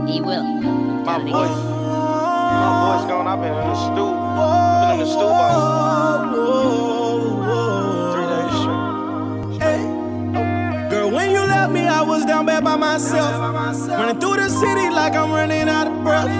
He will. My voice gone. I've been in the stew. Been in the stew about 3 days straight. Girl, when you left me, I was down bad by myself. Running through the city like I'm running out of breath.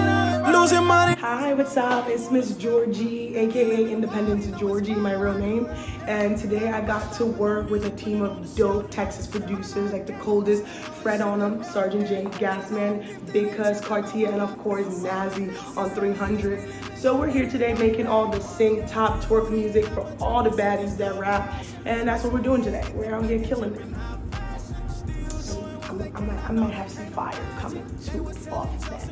Losing money. Hi, what's up? It's Miss Georgie, aka Independence Georgie, my real name. And today I got to work with a team of dope Texas producers like the coldest FredOnEm, Sergeant J, Gasman, BIGG CUZ, Kartier, and of course Nazzii on 300. So we're here today making all the sync, top, twerk music for all the baddies that rap. And that's what we're doing today. We're out here killing it. I might have some fire coming too off that.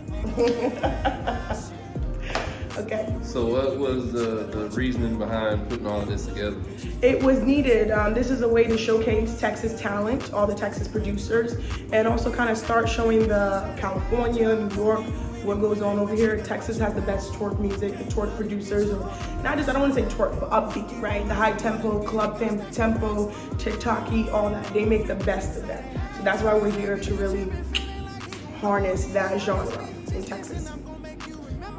Okay. So what was the reasoning behind putting all of this together? It was needed. This is a way to showcase Texas talent, all the Texas producers, and also kind of start showing the California, New York, what goes on over here. Texas has the best twerk music, the twerk producers, or not just, I don't want to say twerk, but upbeat, right? The high tempo, club tempo, TikTok-y, all that. They make the best of that. So that's why we're here to really harness that genre in Texas.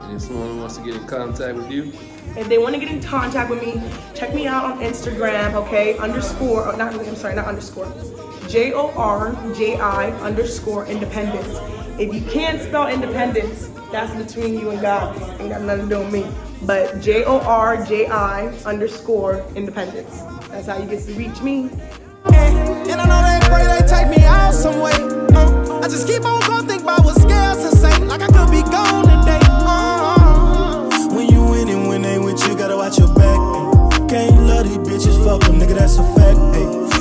And if someone wants to get in contact with you? If they want to get in contact with me, check me out on Instagram, okay? JORJI_independence. If you can't spell independence, that's between you and God. Ain't got nothing to do with me. But JORJI_independence. That's how you get to reach me. And I know they pray they take me out some way. I just keep on going, think about what scales to say. Like I could be gone today. When you win and when they with you, gotta watch your back. Can't love these bitches, fuck them, nigga, that's a fact.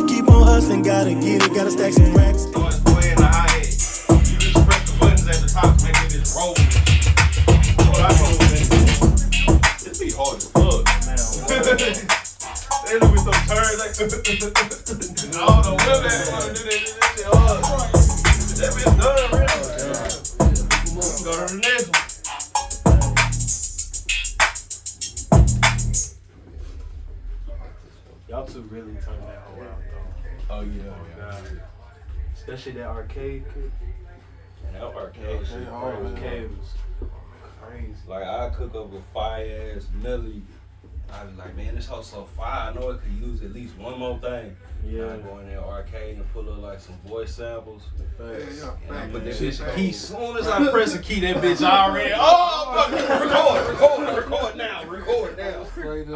Keep on hustling, gotta get it, gotta stack some racks. Go in the high end. You just press the buttons at the top, make it just roll. It'd be hard to fuck. They look with some turns like I don't know what they want to do. That shit hard. That bitch done, really. Go to the next one. Y'all two really turned that whole out though. Oh yeah. Especially that arcade kick. That arcade shit. Arcade was crazy. Like I cook up a fire ass melody. I was like, man, this house so fire. I know it could use at least one more thing. Yeah. I go in there arcade and pull up like some voice samples. Facts. And I put that bitch key. Soon as I press the key, that bitch already. Record now.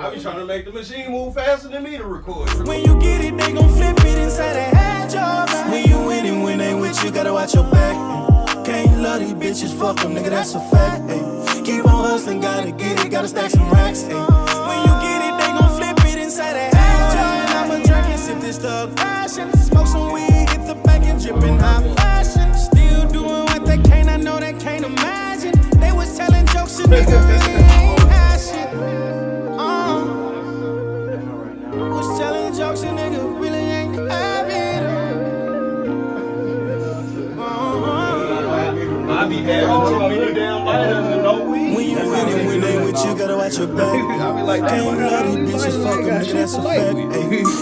I be trying to make the machine move faster than me to record. When you get it, they gon' flip it and say they had your back. When you win and when they with you, gotta watch your back. Can't love these bitches, fuck them, nigga, that's a fact. Keep on hustling, gotta get it, gotta stack some racks. When you get it, they gon' flip it and say they had your back. I'ma drink and sip this thug passion. Smoke some weed, hit the bank and drippin' high fashion. Still doing what they can't, I know they can't imagine. They was telling jokes, shit, nigga, really ain't had shit. Was telling jokes, and nigga really ain't have it. I be bad when you down and no weed. When you win and when they with you, gotta watch your back. I be like, Can't love these bitches, fuck them, nigga, that's a fact.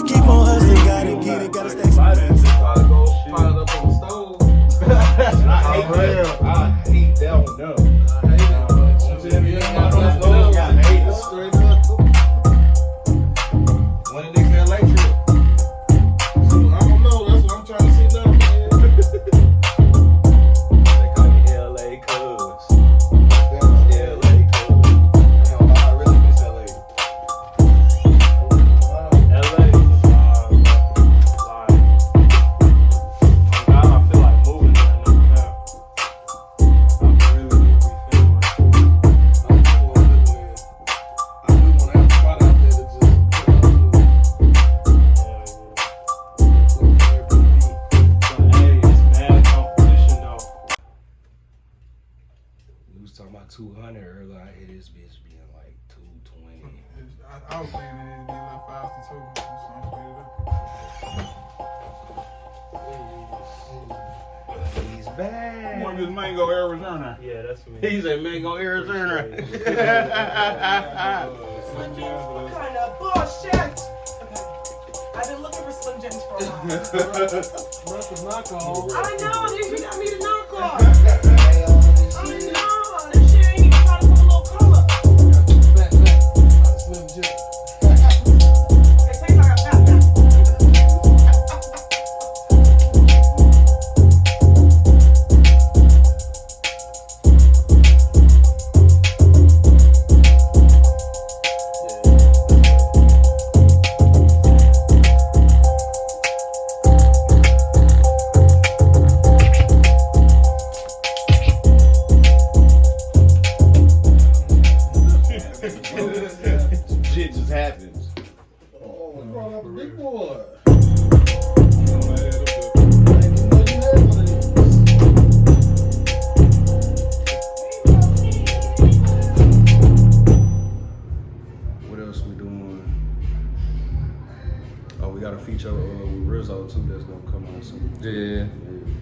Keep on hustling, gotta get it, gotta stack some racks. Pile up on the stove. I hate that one. No. When the nigga electric. I don't know, that's what I'm trying to see now. They call me LA Cuz. LA Cuz. I really miss LA. LA is I feel like moving there now. I'm really feeling it. I do want to have a spot out there to just put on Hey, it's mad competition though. We was talking about 200 earlier. I hear this bitch being like 220. I was thinking it'd be a little faster too. So I'm speed He's back. One of this mango Arizona. Yeah, that's me. He's a mango Arizona. What kind of bullshit? Okay. I've been looking for Slim Jims for a while. That's the knockoff. I know, you got me the knockoff.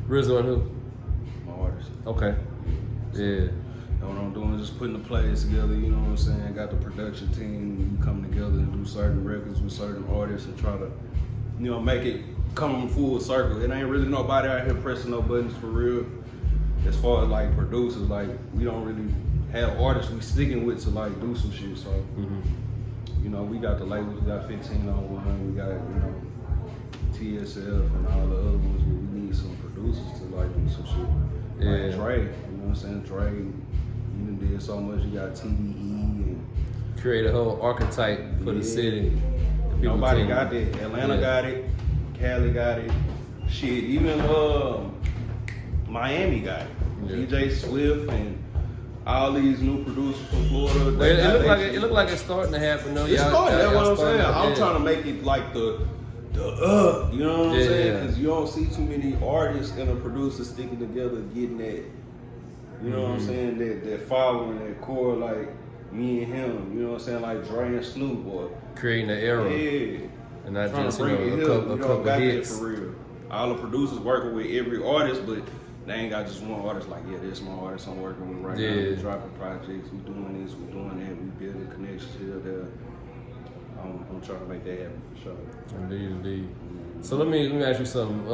Rizzo and who? My artist. Okay. Yeah. And what I'm doing is just putting the plays together, you know what I'm saying? Got the production team, we come together and do certain records with certain artists and try to, you know, make it come full circle. It ain't really nobody out here pressing no buttons for real. As far as like producers, like we don't really have artists we sticking with to like do some shit. So, you know, we got the labels, we got 1501, we got, you know, TSF and all the other ones, but we need some producers to like do some shit. Yeah. Like Dre, you know what I'm saying? Dre, you done did so much, you got TDE and Create a whole archetype for the city. nobody got that. Atlanta got it, Cali got it, shit, even Miami got it. Yeah. DJ Swift and all these new producers from Florida. Well, it looked like it's starting to happen though. It's Y'all- starting, that's y'all what I'm starting saying. to- I'm yeah. trying to make it like the you know what I'm saying? Because you don't see too many artists and a producer sticking together getting that, you know what I'm saying, that following, that core, like me and him, you know what I'm saying, like Dre and Snoop, or Creating an era. yeah. And not Trying just, to you bring know, it a here, couple, you a know, couple got hits. that for real. All the producers working with every artist, but they ain't got just one artist like, yeah, this my artist I'm working with right now. Yeah. We dropping projects, we doing this, we doing that, we building connections here, there. I'm trying to make that happen for sure. Indeed. So let me ask you something.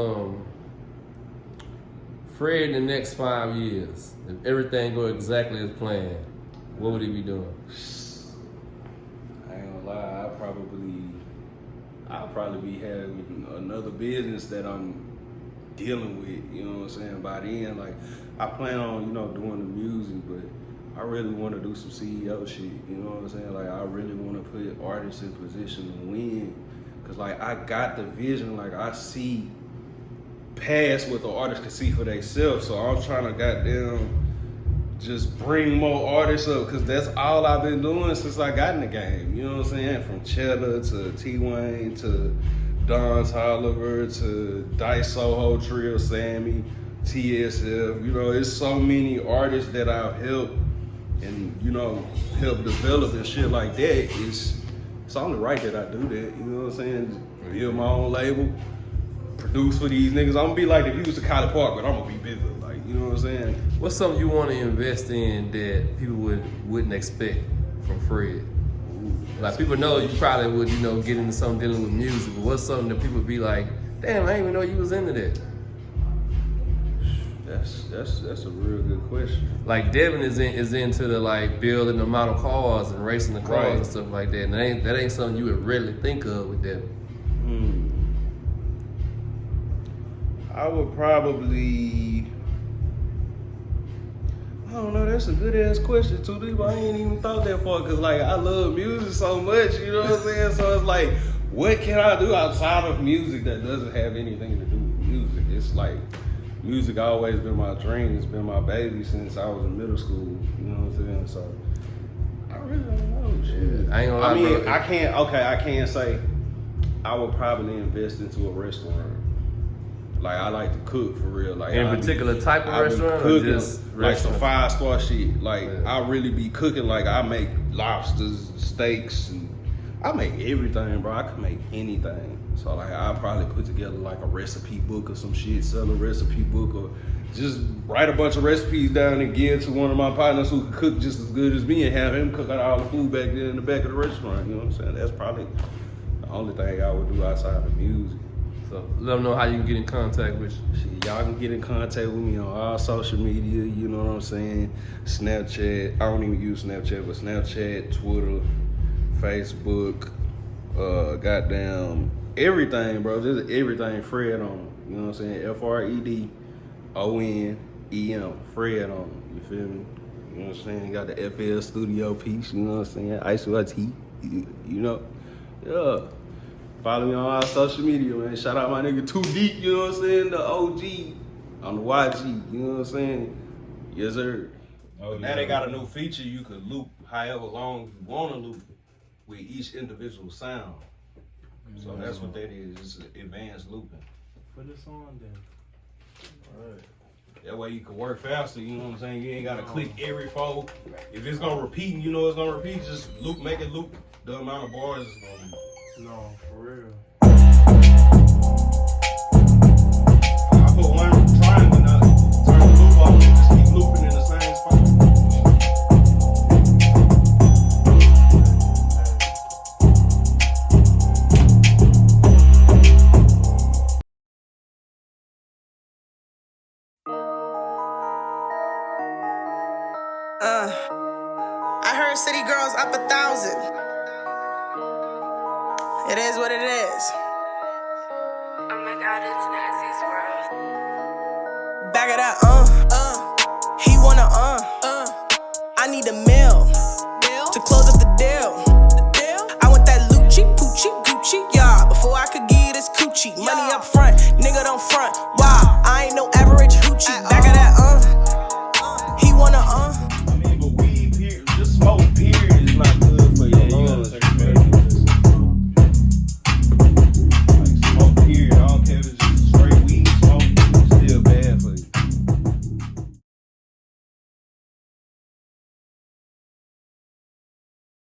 Fred, in the next 5 years, if everything go exactly as planned, what would he be doing? I ain't gonna lie, I'll probably be having another business that I'm dealing with, you know what I'm saying? By then, like, I plan on, you know, doing the music, but I really want to do some CEO shit, you know what I'm saying? Like, I really want to put artists in position to win, because, like, I got the vision, like, I see past what the artists can see for themselves, so I'm trying to goddamn just bring more artists up, because that's all I've been doing since I got in the game, you know what I'm saying? From Cheddar to T-Wayne to Don Tolliver to Dice Soho Trio, Sammy, TSF, you know, it's so many artists that I've helped and, you know, helped develop and shit like that. It's only right that I do that, you know what I'm saying? Build my own label, produce for these niggas. I'm gonna be like the Hughes of College Park, but I'm gonna be bigger, like, you know what I'm saying? What's something you want to invest in that people wouldn't expect from Fred? Like, people know you probably would, you know, get into something dealing with music, but what's something that people be like, damn, I didn't even know you was into that? That's a real good question. Like, Devin is into the, like, building the model cars and racing the cars Right. and stuff like that. And that ain't something you would really think of with Devin. I would probably, I don't know, that's a good ass question too, dude. I ain't even thought that far, cause like I love music so much, you know what I'm saying? So it's like, what can I do outside of music that doesn't have anything to do with music? It's like, music always been my dream. It's been my baby since I was in middle school, you know what I'm saying? So I really don't know, shit. I ain't gonna lie, I mean, bro. I can't say I would probably invest into a restaurant. Like, I like to cook for real. Like, In a particular type of I be restaurant or cooking, just like some restaurant? 5-star shit. Like, Yeah. I really be cooking. Like, I make lobsters, steaks, and I make everything, bro. I can make anything. So, like, I'll probably put together like a recipe book or some shit, sell a recipe book, or just write a bunch of recipes down and give to one of my partners who can cook just as good as me and have him cook out all the food back there in the back of the restaurant. You know what I'm saying? That's probably the only thing I would do outside of music. So let them know how you can get in contact with you. Shit, y'all can get in contact with me on all social media, you know what I'm saying? Snapchat, I don't even use Snapchat, but Snapchat, Twitter, Facebook, goddamn, everything, bro. Just everything Fred on them. You know what I'm saying? FredOnEm, Fred on them. You feel me? You know what I'm saying? Got the FL studio piece, you know what I'm saying? Ice Tea, you know? Yeah. Follow me on all social media, man. Shout out my nigga Too Deep, you know what I'm saying? The OG on the YG, you know what I'm saying? Yes, sir. Oh, Now they got a new feature. You could loop however long you want to loop with each individual sound. So that's what that is. It's advanced looping. Put this on then. Alright. That way you can work faster, you know what I'm saying? You ain't gotta click every fold. If it's gonna repeat and you know it's gonna repeat, just loop, make it loop the amount of bars it's gonna be. No, for real. I put one triangle I heard city girls up 1,000. It is what it is. Oh my god, it's Nazzii's world. Back it up,